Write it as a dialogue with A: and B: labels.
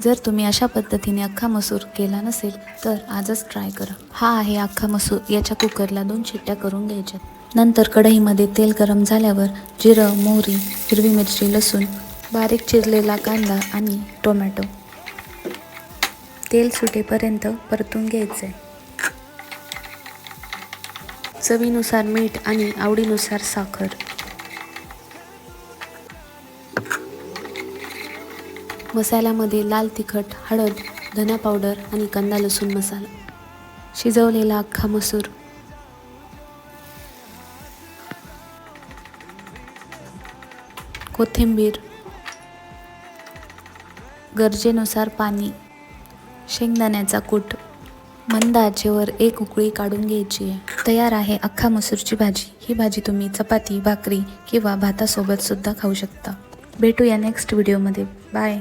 A: जर तुम्ही अशा पद्धतीने अख्खा मसूर केला नसेल तर आजच ट्राय करा। हा आहे अख्खा मसूर। याच्या कुकरला 2 शिट्ट्या करून घ्यायच्या। नंतर कढईमध्ये तेल गरम झाल्यावर जिरं, मोहरी, हिरवी मिरची, लसूण, बारीक चिरलेला कांदा आणि टोमॅटो तेल सुटेपर्यंत परतून घ्यायचे। चवीनुसार मीठ आणि आवडीनुसार साखर। मसाल्यामध्ये लाल तिखट, हळद, धना पावडर आणि कांदा लसूण मसाला, शिजवलेला अख्खा मसूर, कोथिंबीर, गरजेनुसार पाणी, शेंगदाण्याचा कूट, मंद आचेवर 1 उकळी काढून घ्यायची आहे। तयार आहे अख्खा मसूरची भाजी। ही भाजी तुम्ही चपाती, भाकरी किंवा भातासोबत सुद्धा खाऊ शकता। भेटूया नेक्स्ट व्हिडिओमध्ये। बाय।